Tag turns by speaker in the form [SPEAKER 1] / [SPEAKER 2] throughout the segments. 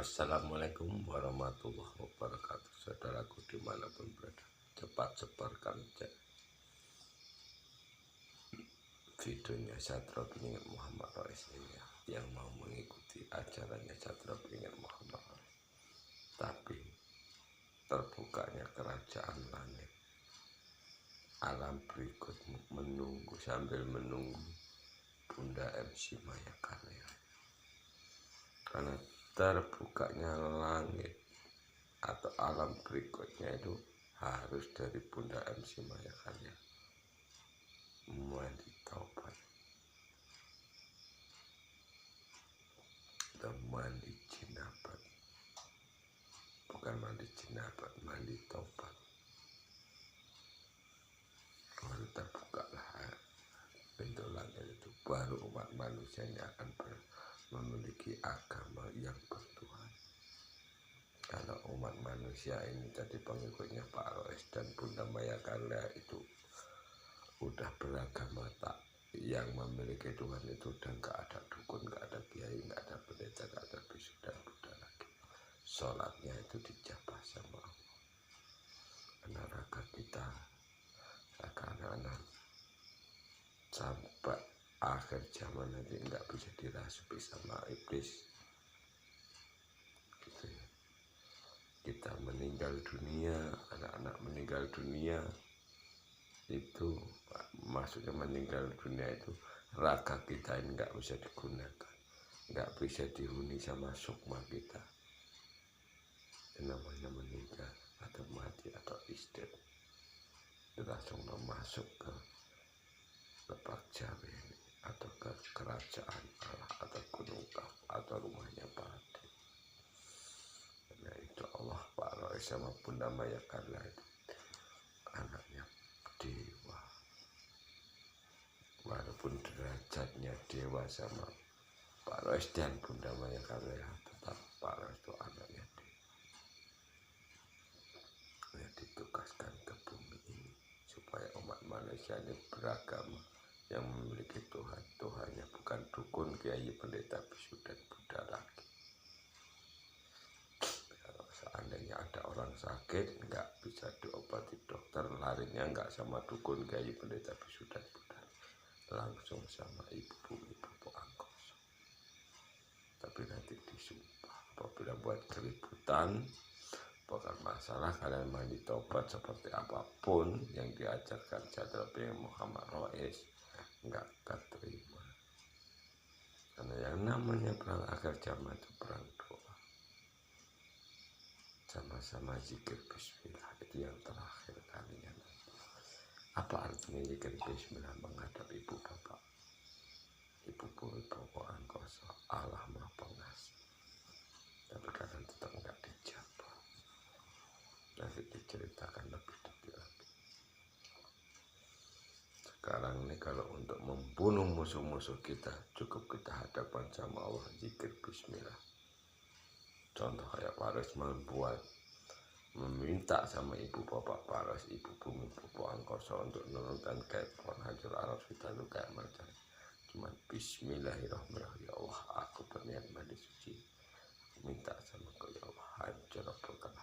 [SPEAKER 1] Assalamualaikum warahmatullahi wabarakatuh. Saudaraku dimanapun berada, cepat sebarkan videonya Satrio Beningan Muhammad Rois ini yang mau mengikuti acaranya Satrio Beningan Muhammad Rois. Tapi terbukanya kerajaan langit, alam berikutmu menunggu sambil menunggu Bunda MC Maya Karya. Karena terbukanya langit atau alam berikutnya itu harus dari Bunda MC Maya Karya mandi taubat dan mandi jinabat, bukan mandi jinabat, mandi taubat. Baru terbukalah pintu langit itu, baru umat manusianya akan memiliki agama yang bertuhan. Kalau umat manusia ini tadi pengikutnya Pak Rois dan Bunda Maya Karya itu udah beragama tak yang memiliki Tuhan itu, udah nggak ada dukun, nggak ada kiai, nggak ada pendeta, nggak ada bisu dan Buddha lagi. Sholatnya itu dijabah sama Allah. Karena raga kita seakan-akan sampai akhir zaman nanti nggak bisa dirasuki sama iblis. Gitu ya. Kita meninggal dunia, anak-anak meninggal dunia itu, maksudnya meninggal dunia itu raga kita ini nggak bisa digunakan, nggak bisa dihuni sama sukma kita. Itu namanya meninggal atau mati atau istet. Langsung masuk ke lepak Jawa ini, atau ke kerajaan Allah, atau gunung Kaf, atau rumahnya Pati. Karena itu Allah Pak Rois sama Bunda Maya Karya itu anaknya dewa, walaupun derajatnya dewa sama Pak Rois dan Bunda Maya Karya, tetap Pak Rois itu anaknya dewa yang ditugaskan ke bumi ini supaya umat manusia ini beragama, yang memiliki Tuhan. Tuhannya bukan dukun, kiai, pendeta, bisu dan Buddha lagi. Kalau seandainya ada orang sakit nggak bisa diobati dokter, larinya nggak sama dukun, kiai, pendeta, bisu dan Buddha, langsung sama ibu bumi Bopo Angkoso. Tapi nanti disumpah apabila buat keributan, bukan masalah kalian mandi taubat seperti apapun yang diajarkan Satrio Beningan Muhammad Rois, nggak keterima. Karena yang namanya perang akhir zaman itu perang doa, sama-sama zikir bismillah, itu yang terakhir kalinya. Apa artinya zikir bismillah menghadap ibu bapak, ibu bumi Bopo Angkoso, Allah Maha Pengasih? Tapi kalian tetap nggak dijabah. Nanti diceritakan lebih detail lagi. Sekarang ini kalau untuk membunuh musuh-musuh kita, cukup kita hadapan sama Allah, zikir bismillah. Contoh kayak Pak Rois meminta sama ibu bapak Pak Rois, ibu bumi Bopo Angkoso untuk menurunkan kayak pohon hajar Arab kita itu kayak macam cuman bismillahirrahmanirrahim, ya Allah aku berniat mandi suci, minta sama kau ya Allah, hancur berkala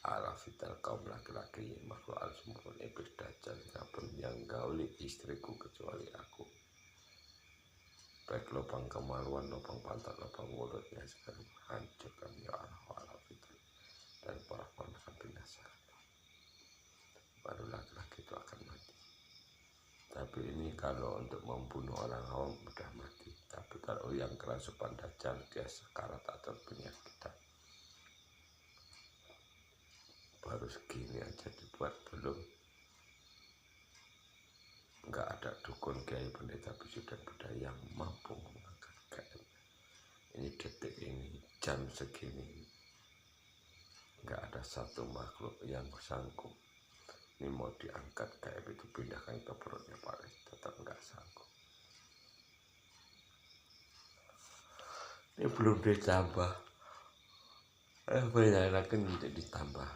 [SPEAKER 1] Arab vital kaum laki-laki makhluk al-sempurna iblis dajjal siapapun yang gauli istriku kecuali aku, baik lubang kemaluan, lubang pantat, lubang mulutnya sekarang hancurkan ya Allah vital, dan para ponakan binasa. Baru laki-laki itu akan mati. Tapi ini kalau untuk membunuh orang awam mudah mati. Tapi kalau yang kerasukan dajjal, dia sekarat atau penyakitan, baru segini aja dibuat, belum nggak ada dukun, kiai, pendeta, bisu dan Buddha yang mampu mengangkat KM. Ini detik ini, jam segini, nggak ada satu makhluk yang sanggup. Ini mau diangkat KM itu, pindahkan ke perutnya Pak Rois, tetap nggak sanggup. Ini belum ditambah, banyak lagi untuk ditambah.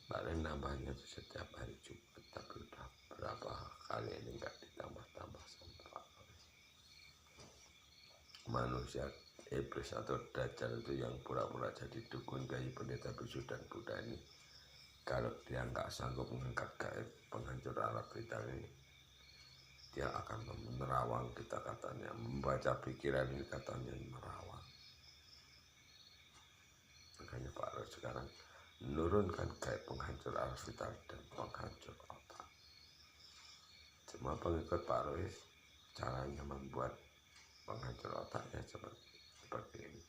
[SPEAKER 1] Pak Rois nambahnya itu setiap hari Jumat, tapi udah berapa kali ini nggak ditambah-tambah sama Pak Rois. Manusia iblis atau dajjal itu yang pura-pura jadi dukun kiai pendeta bisu dan Buddha ini, kalau dia nggak sanggup mengangkat gaib penghancur alam kita ini, dia akan menerawang kita katanya, membaca pikiran ini katanya merawang. Makanya Pak Roy sekarang menurunkan gaib penghancur alam vital dan penghancur otak. Semua pengikut Pak Roy caranya membuat penghancur otaknya seperti ini.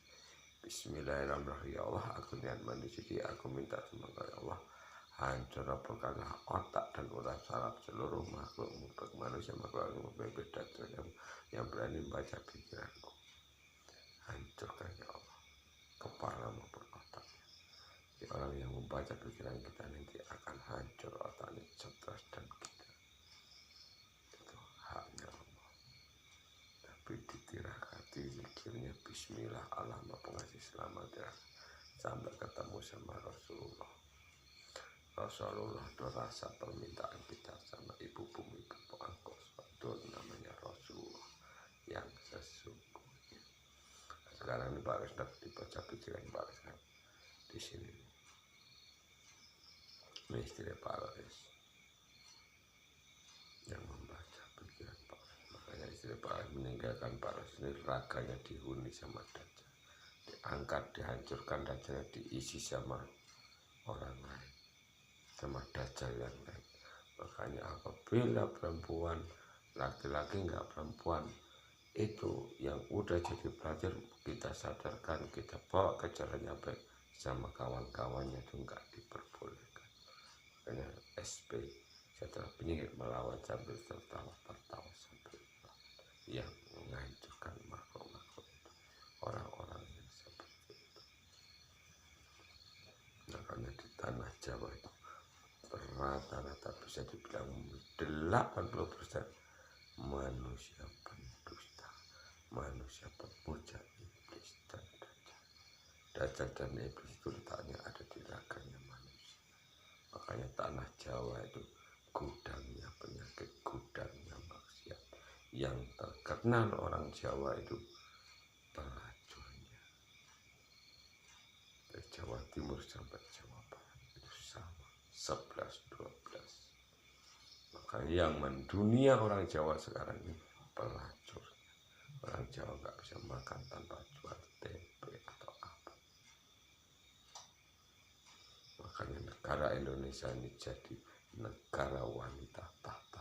[SPEAKER 1] Bismillahirrahmanirrahim. Ya Allah, aku niat mandi suci, aku minta semoga ya Allah hancur apakah otak dan urat saraf seluruh makhlukmu, baik manusia makhluk berbeda yang berani membaca pikiranku. Hancurkan ya Allah kepala maupun otaknya. Jadi orang yang membaca pikiran kita nanti akan hancur otaknya, stres dan kita. Itu haknya Allah. Tapi ditirakati zikirnya bismillah Allah pengasih selamat ya, sampai ketemu sama Rasulullah. Rasulullah itu rasa permintaan kita sama ibu bumi Bapak Angkos, itu namanya Rasulullah yang sesungguhnya. Sekarang ini Pak Rizdak dibaca pikiran Pak Rizdak di sini. Ini istri Pak Rizdak yang membaca pikiran Pak Rizdak. Makanya istri Pak Rizdak meninggalkan Pak Rizdak ini, raganya dihuni sama dajjal, diangkat, dihancurkan, dajjalnya diisi sama orang lain, sama dajjal yang lain. Makanya apabila perempuan, laki-laki nggak perempuan itu yang udah jadi pelajar, kita sadarkan, kita bawa ke jalannya baik, sama kawan-kawannya itu nggak diperbolehkan. Makanya SP setelah penyihir melawan sambil tertawa sambil yang menghancurkan makhluk-makhluk itu, orang-orang yang seperti itu. Makanya di tanah Jawa itu rata-rata bisa dibilang 80% manusia pendusta, manusia pemuja iblis dan dajjal. Dajjal dan iblis itu letaknya ada di raganya manusia. Makanya tanah Jawa itu gudangnya penyakit, gudangnya maksiat. Yang terkenal orang Jawa itu pelacurnya. Dari Jawa Timur sampai Jawa Barat itu sama, 11-12. Makanya yang mendunia orang Jawa sekarang ini pelacur. Orang Jawa nggak bisa makan tanpa jual tempe atau apa. Makanya negara Indonesia ini jadi negara wanita tahta.